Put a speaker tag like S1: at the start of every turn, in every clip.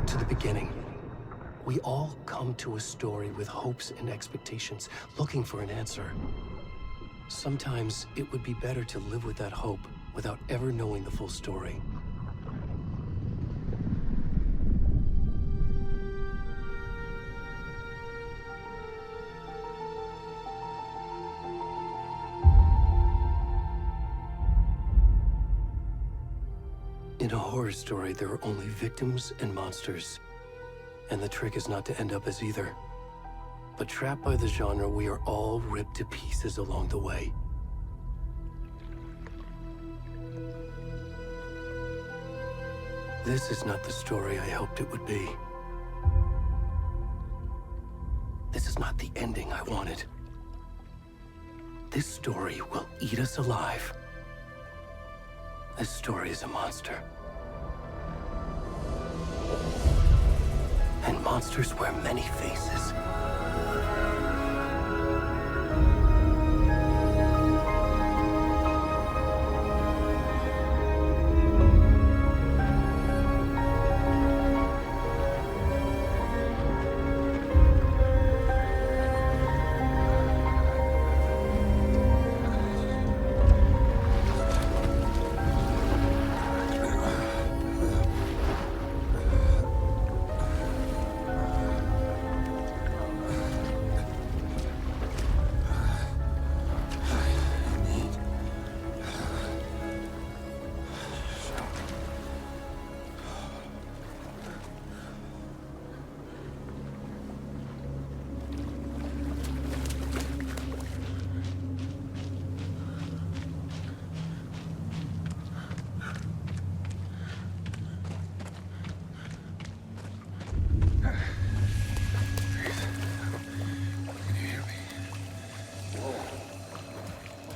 S1: to the beginning. We all come to a story with hopes and expectations, looking for an answer. Sometimes it would be better to live with that hope without ever knowing the full story. In a horror story, there are only victims and monsters. And the trick is not to end up as either. But trapped by the genre, we are all ripped to pieces along the way. This is not the story I hoped it would be. This is not the ending I wanted. This story will eat us alive. This story is a monster. And monsters wear many faces.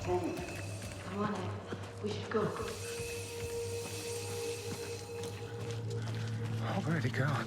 S2: Come on, Ed. We should go.
S3: Where'd he gone?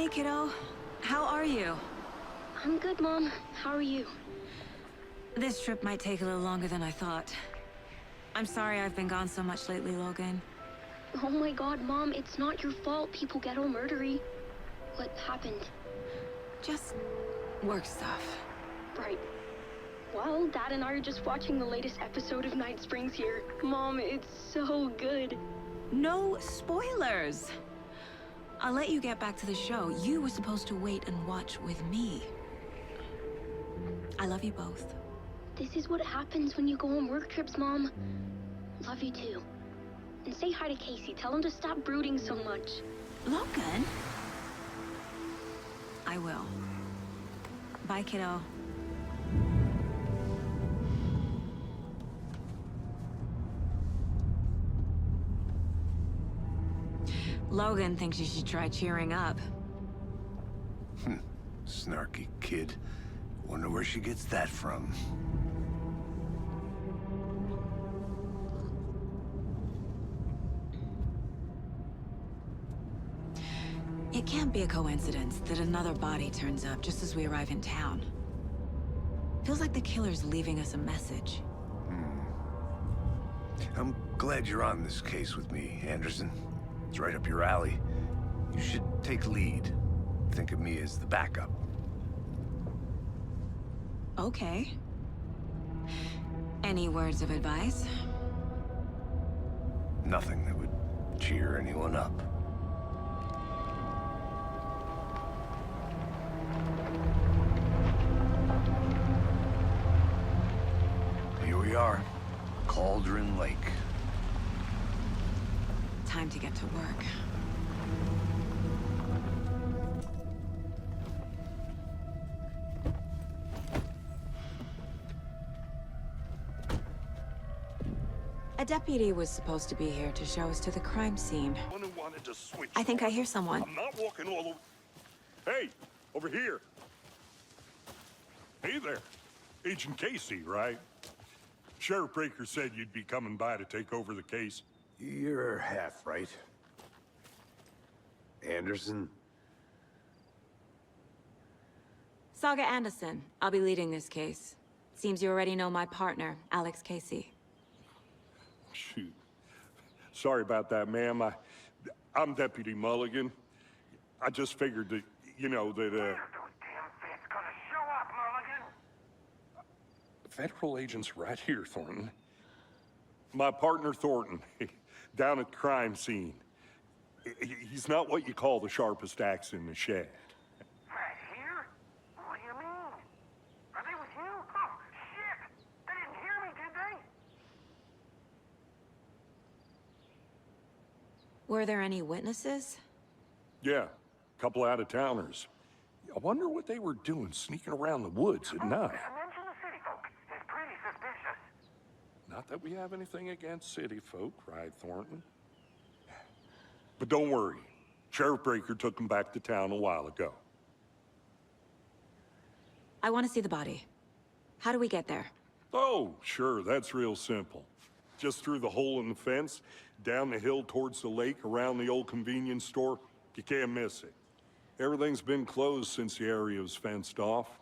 S3: kiddo. How are you?
S2: I'm good, Mom. How are you?
S3: This trip might take a little longer than I thought. I'm sorry I've been gone so much lately, Logan.
S2: Oh my god, Mom, it's not your fault people get all murdery. What happened?
S3: Just work stuff.
S2: Right. Well, Dad and I are just watching the latest episode of Night Springs here. Mom, it's so good.
S3: No spoilers! I'll let you get back to the show. You were supposed to wait and watch with me. I love you both.
S2: This is what happens when you go on work trips, Mom. Love you too. And say hi to Casey. Tell him to stop brooding so much.
S3: Logan? I will. Bye, kiddo. Logan thinks you should try cheering up.
S4: Snarky kid. Wonder where she gets that from.
S3: It can't be a coincidence that another body turns up just as we arrive in town. Feels like the killer's leaving us a message.
S4: I'm glad you're on this case with me, Anderson. It's right up your alley. You should take lead. Think of me as the backup.
S3: Okay. Any words of advice?
S4: Nothing that would cheer anyone up. Here we are. Cauldron Lake.
S3: Time to get to work. A deputy was supposed to be here to show us to the crime scene. I think I hear someone.
S5: I'm not walking all over. Hey, over here. Hey there. Agent Casey, right? Sheriff Breaker said you'd be coming by to take over the case.
S4: You're half right. Anderson?
S3: Saga Anderson. I'll be leading this case. Seems you already know my partner, Alex Casey.
S5: Shoot. Sorry about that, ma'am. I'm Deputy Mulligan. I just figured that, you know, that,
S6: Those damn feds gonna show up, Mulligan.
S5: Federal agent's right here, Thornton. My partner, Thornton, down at the crime scene. He's not what you call the sharpest axe in the shed.
S6: Right here? What do you mean? Are they with you? Oh, shit! They didn't hear me, did they?
S3: Were there any witnesses?
S5: Yeah, a couple out-of-towners. I wonder what they were doing sneaking around the woods at night.
S6: Mention the city folk. It's pretty suspicious.
S5: Not that we have anything against city folk, right, Thornton? But don't worry. Sheriff Breaker took them back to town a while ago.
S3: I want to see the body. How do we get there?
S5: Oh, sure, that's real simple. Just through the hole in the fence, down the hill towards the lake, around the old convenience store. You can't miss it. Everything's been closed since the area was fenced off.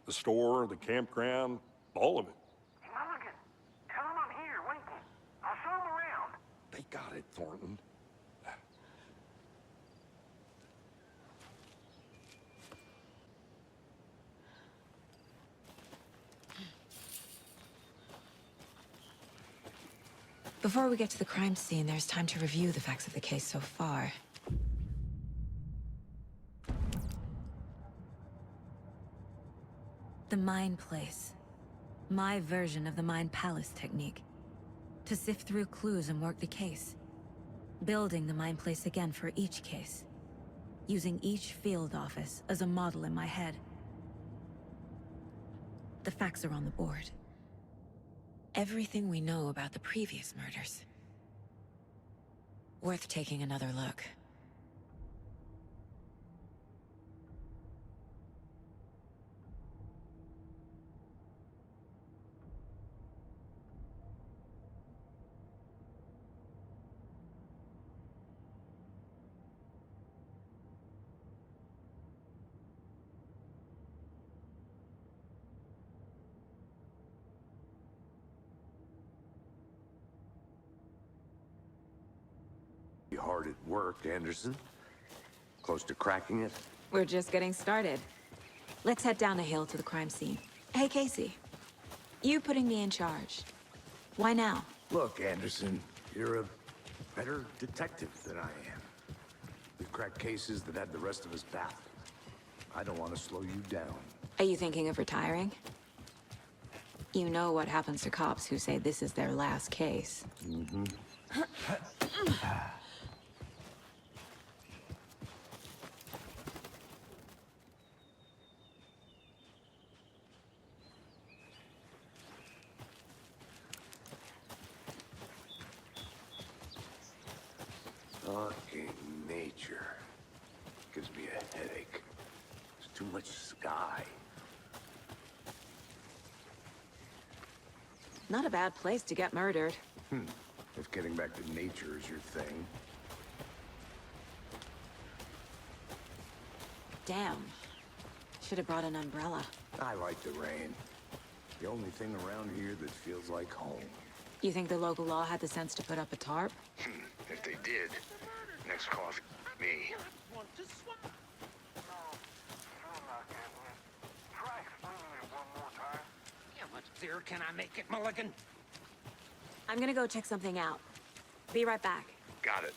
S5: The store, the campground, all of it.
S6: Hey, Mulligan, tell them I'm here, waiting. I'll show them around.
S5: They got it, Thornton.
S3: Before we get to the crime scene, there's time to review the facts of the case so far. The Mind Place. My version of the Mind Palace technique. To sift through clues and work the case. Building the Mind Place again for each case. Using each field office as a model in my head. The facts are on the board. Everything we know about the previous murders. Worth taking another look.
S4: You hard at work, Anderson? Close to cracking it?
S3: We're just getting started. Let's head down the hill to the crime scene. Hey, Casey. You putting me in charge. Why now?
S4: Look, Anderson, you're a better detective than I am. We've cracked cases that had the rest of us baffled. I don't want to slow you down.
S3: Are you thinking of retiring? You know what happens to cops who say this is their last case.
S4: Mm-hmm. Fucking nature. Gives me a headache. There's too much sky.
S3: Not a bad place to get murdered.
S4: If getting back to nature is your thing.
S3: Damn. Should have brought an umbrella.
S4: I like the rain. The only thing around here that feels like home.
S3: You think the local law had the sense to put up a tarp?
S4: If they did, next coffee, me.
S6: Want to swap? No, still not getting it. Try explaining it one more time.
S7: How much clearer can I make it, Mulligan?
S3: I'm gonna go check something out. Be right back.
S4: Got it.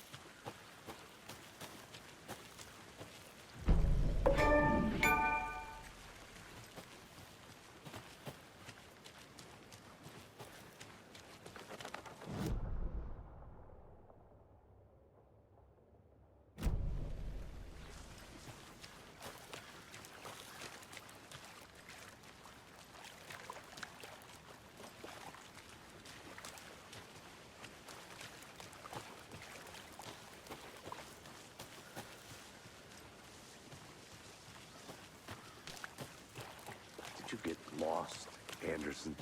S4: Did you get lost, Anderson?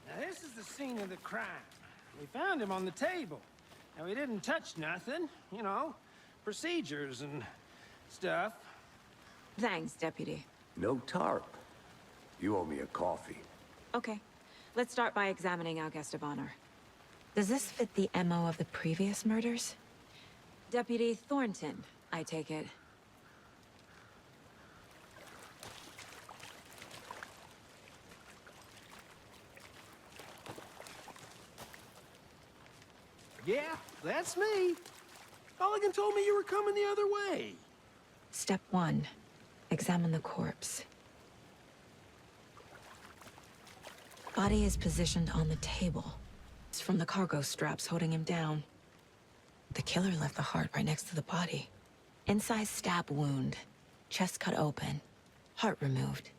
S7: Now, this is the scene of the crime. We found him on the table. And we didn't touch nothing, you know, procedures and stuff.
S3: Thanks, Deputy.
S4: No tarp. You owe me a coffee.
S3: Okay. Let's start by examining our guest of honor. Does this fit the MO of the previous murders? Deputy Thornton, I take it.
S7: Yeah, that's me. Mulligan told me you were coming the other way.
S3: Step 1. Examine the corpse. Body is positioned on the table. It's from the cargo straps holding him down. The killer left the heart right next to the body. Inside stab wound. Chest cut open. Heart removed.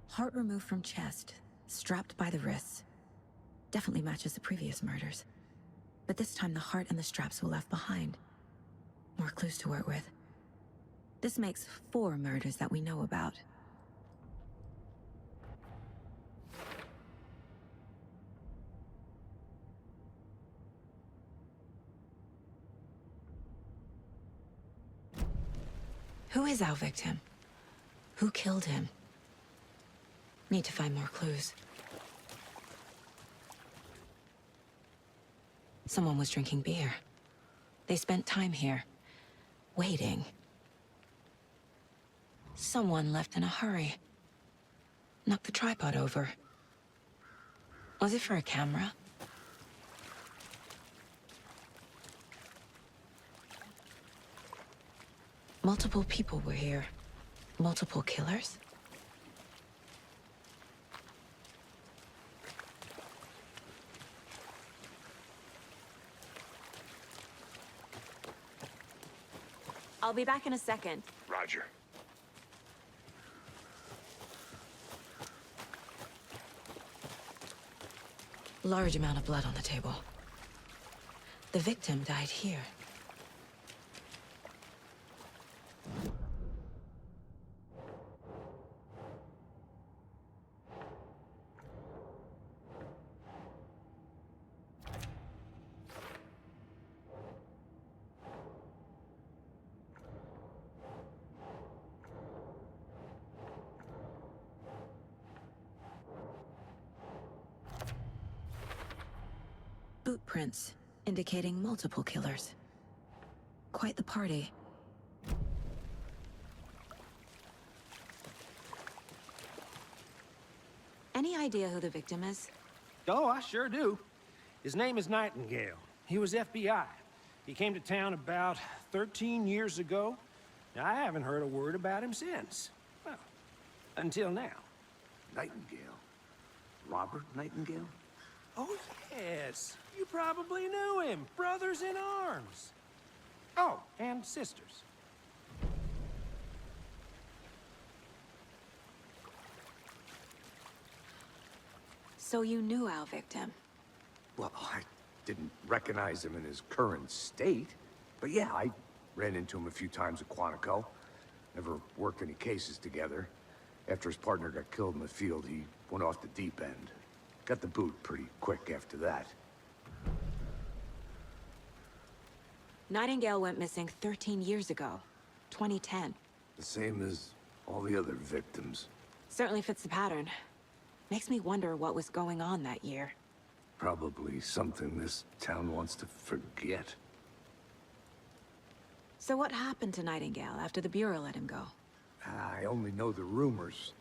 S3: Heart removed from chest, strapped by the wrists. Definitely matches the previous murders. But this time the heart and the straps were left behind. More clues to work with. This makes 4 murders that we know about. Who is our victim? Who killed him? Need to find more clues. Someone was drinking beer. They spent time here, waiting. Someone left in a hurry. Knocked the tripod over. Was it for a camera? Multiple people were here. Multiple killers? I'll be back in a second.
S4: Roger.
S3: Large amount of blood on the table. The victim died here. Boot prints, indicating multiple killers. Quite the party. Any idea who the victim is?
S7: Oh, I sure do. His name is Nightingale. He was FBI. He came to town about 13 years ago. Now, I haven't heard a word about him since. Well, until now.
S4: Nightingale? Robert Nightingale?
S7: Oh, yes. You probably knew him. Brothers in arms. Oh, and sisters.
S3: So you knew our victim?
S4: Well, I didn't recognize him in his current state. But yeah, I ran into him a few times at Quantico. Never worked any cases together. After his partner got killed in the field, he went off the deep end. Got the boot pretty quick after that.
S3: Nightingale went missing 13 years ago. 2010.
S4: The same as all the other victims.
S3: Certainly fits the pattern. Makes me wonder what was going on that year.
S4: Probably something this town wants to forget.
S3: So what happened to Nightingale after the Bureau let him go?
S4: I only know the rumors.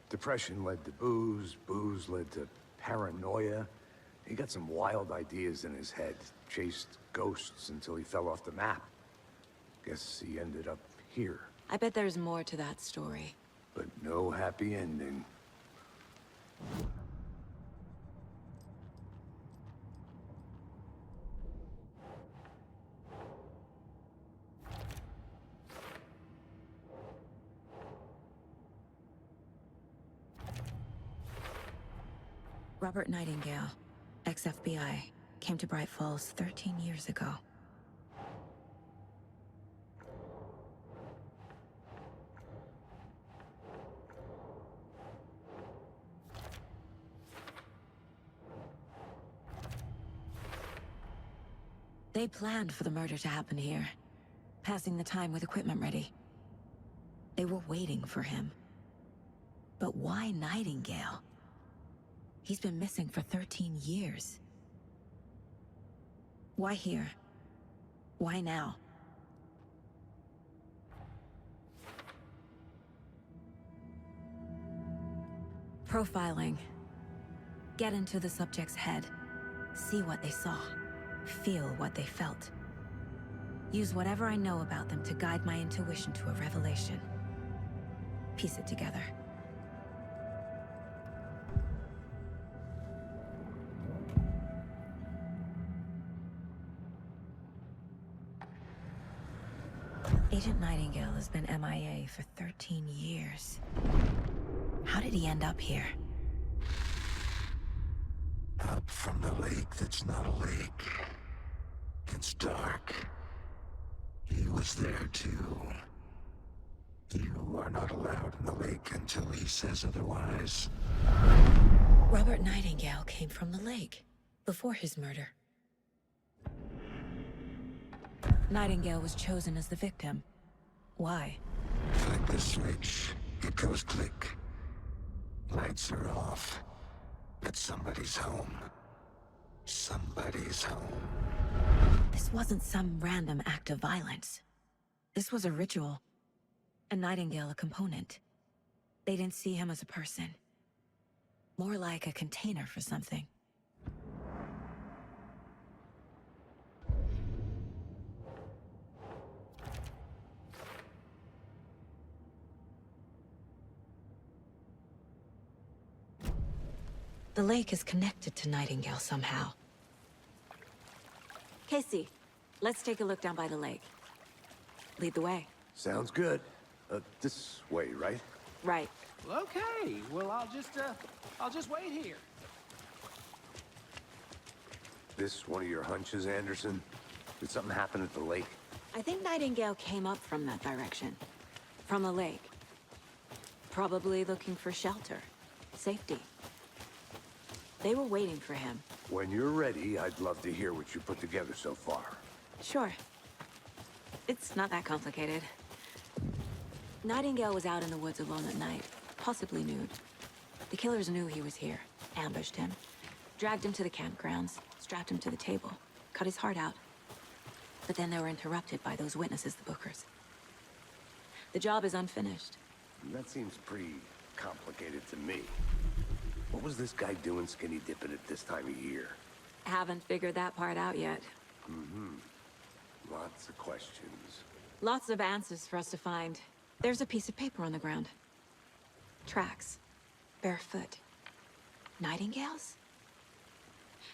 S4: Depression led to booze, booze led to paranoia. He got some wild ideas in his head, chased ghosts until he fell off the map. Guess he ended up here,
S3: I bet there's more to that story.
S4: but no happy ending.
S3: Robert Nightingale, ex-FBI, came to Bright Falls 13 years ago. They planned for the murder to happen here, passing the time with equipment ready. They were waiting for him. But why Nightingale? He's been missing for 13 years. Why here? Why now? Profiling. Get into the subject's head. See what they saw. Feel what they felt. Use whatever I know about them to guide my intuition to a revelation. Piece it together. Agent Nightingale has been MIA for 13 years. How did he end up here?
S8: Up from the lake that's not a lake. It's dark. He was there too. You are not allowed in the lake until he says otherwise.
S3: Robert Nightingale came from the lake, before his murder. Nightingale was chosen as the victim. Why?
S8: Flick the switch. It goes click. Lights are off. But somebody's home. Somebody's home.
S3: This wasn't some random act of violence. This was a ritual. And Nightingale a component. They didn't see him as a person. More like a container for something. The lake is connected to Nightingale somehow. Casey, let's take a look down by the lake. Lead the way.
S4: Sounds good. This way, right?
S3: Right.
S7: Well, okay. Well, I'll just wait here.
S4: This one of your hunches, Anderson? Did something happen at the lake?
S3: I think Nightingale came up from that direction. From the lake. Probably looking for shelter. Safety. They were waiting for him.
S4: When you're ready, I'd love to hear what you put together so far.
S3: Sure. It's not that complicated. Nightingale was out in the woods alone at night, possibly nude. The killers knew he was here, ambushed him, dragged him to the campgrounds, strapped him to the table, cut his heart out. But then they were interrupted by those witnesses, the Bookers. The job is unfinished.
S4: That seems pretty complicated to me. What was this guy doing skinny dipping at this time of year?
S3: Haven't figured that part out yet.
S4: Lots of questions.
S3: Lots of answers for us to find. There's a piece of paper on the ground. Tracks. Barefoot. Nightingales?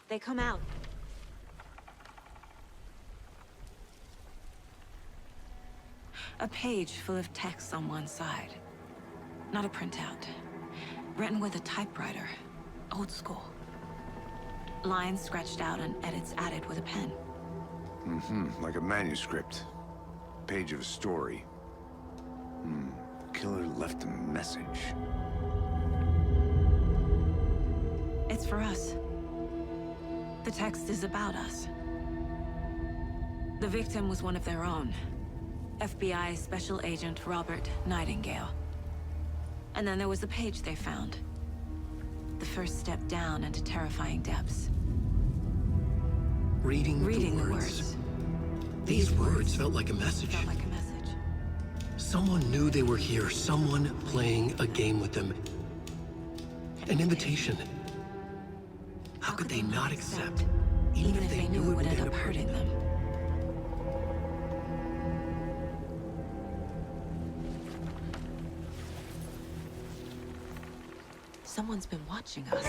S3: They come out. A page full of text on one side. Not a printout. Written with a typewriter. Old school. Lines scratched out and edits added with a pen.
S4: Like a manuscript. Page of a story. Killer left a message.
S3: It's for us. The text is about us. The victim was one of their own. FBI Special Agent Robert Nightingale. And then there was the page they found. The first step down into terrifying depths.
S1: Reading
S3: The
S1: the words. These words felt like a message.
S3: Felt like a message.
S1: Someone knew they were here, someone playing a game with them. An invitation. How could they not accept,
S3: even if they knew it would end up hurting them? Someone's been watching us.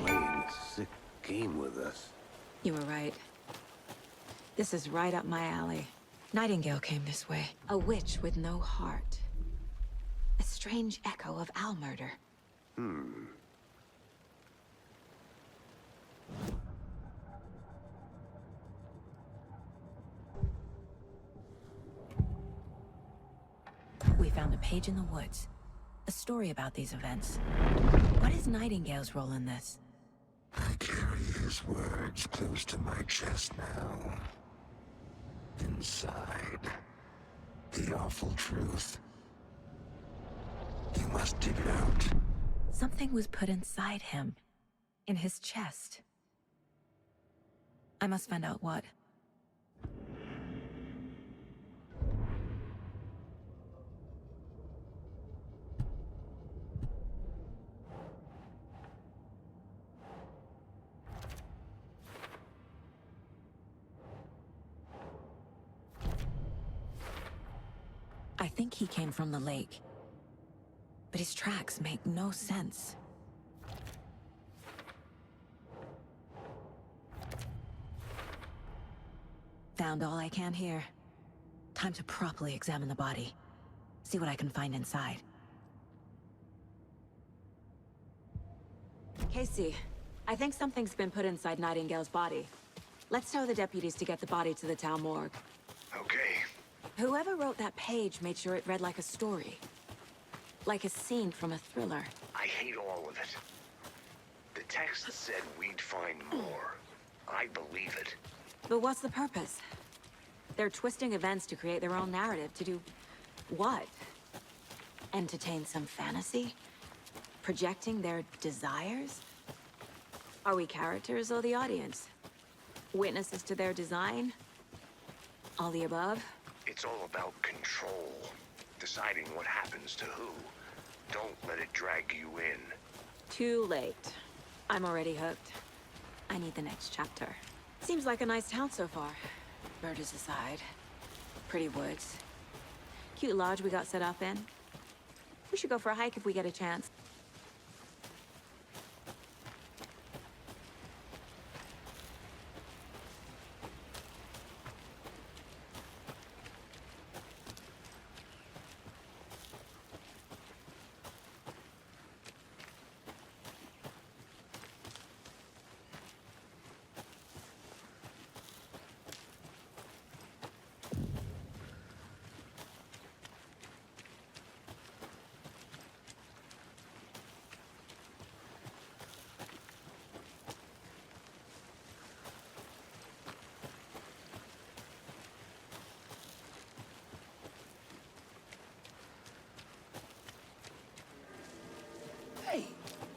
S4: Playing a sick game with us.
S3: You were right. This is right up my alley. Nightingale came this way. A witch with no heart. A strange echo of Al murder. We found a page in the woods. A story about these events. What is Nightingale's role in this?
S8: I carry his words close to my chest now. Inside, the awful truth. You must dig it out.
S3: Something was put inside him. In his chest. I must find out what. I think he came from the lake. But his tracks make no sense. Found all I can here. Time to properly examine the body. See what I can find inside. Casey, I think something's been put inside Nightingale's body. Let's tell the deputies to get the body to the town morgue.
S4: Okay.
S3: Whoever wrote that page made sure it read like a story. Like a scene from a thriller.
S6: I hate all of it. The text said we'd find more. I believe it.
S3: But what's the purpose? They're twisting events to create their own narrative. To do what? Entertain some fantasy? Projecting their desires? Are we characters or the audience? Witnesses to their design? All the above?
S6: It's all about control. Deciding what happens to who. Don't let it drag you in.
S3: Too late. I'm already hooked. I need the next chapter. Seems like a nice town so far. Murders aside. Pretty woods. Cute lodge we got set up in. We should go for a hike if we get a chance.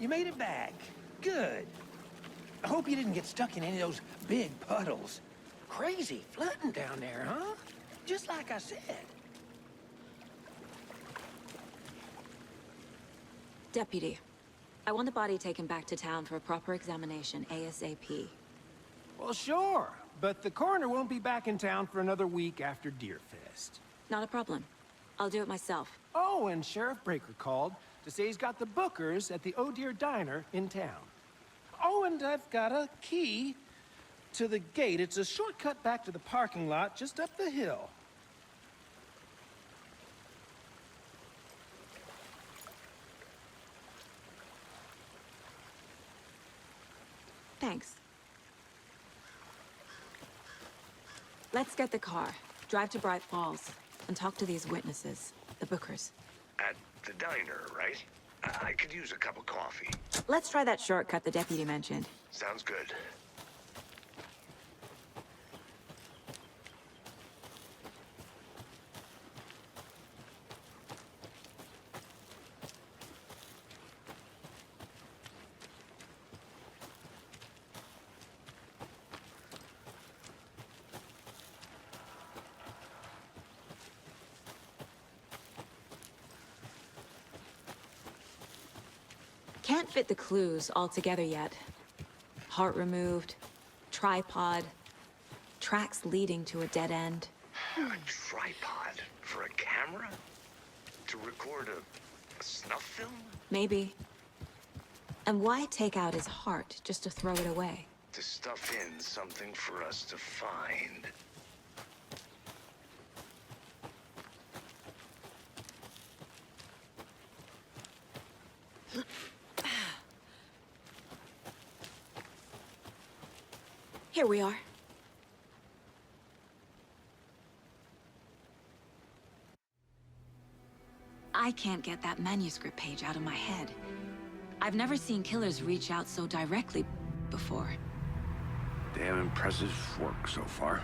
S7: You made it back. Good. I hope you didn't get stuck in any of those big puddles. Crazy flooding down there, huh? Just like I said.
S3: Deputy, I want the body taken back to town for a proper examination ASAP.
S7: Well, sure. But the coroner won't be back in town for another week after Deerfest.
S3: Not a problem. I'll do it myself.
S7: Oh, and Sheriff Breaker called to say he's got the Bookers at the Oh Dear Diner in town. Oh, and I've got a key to the gate. It's a shortcut back to the parking lot just up the hill.
S3: Thanks. Let's get the car, drive to Bright Falls, and talk to these witnesses, the Bookers.
S4: At the diner, right? I could use a cup of coffee.
S3: Let's try that shortcut the deputy mentioned.
S4: Sounds good.
S3: Can't fit the clues all together yet. Heart removed, tripod, tracks leading to a dead end.
S4: A tripod for a camera? To record a snuff film?
S3: Maybe. And why take out his heart just to throw it away?
S4: To stuff in something for us to find.
S3: Here we are. I can't get that manuscript page out of my head. I've never seen killers reach out so directly before.
S4: Damn impressive work so far.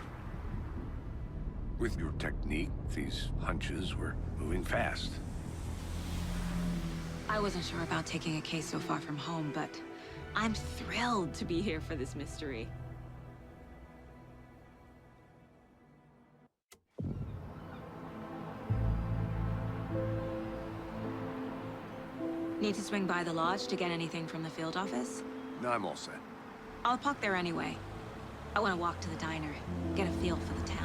S4: With your technique, these hunches were moving fast.
S3: I wasn't sure about taking a case so far from home, but I'm thrilled to be here for this mystery. Need to swing by the lodge to get anything from the field office?
S4: No, I'm all set.
S3: I'll park there anyway. I want to walk to the diner, get a feel for the town.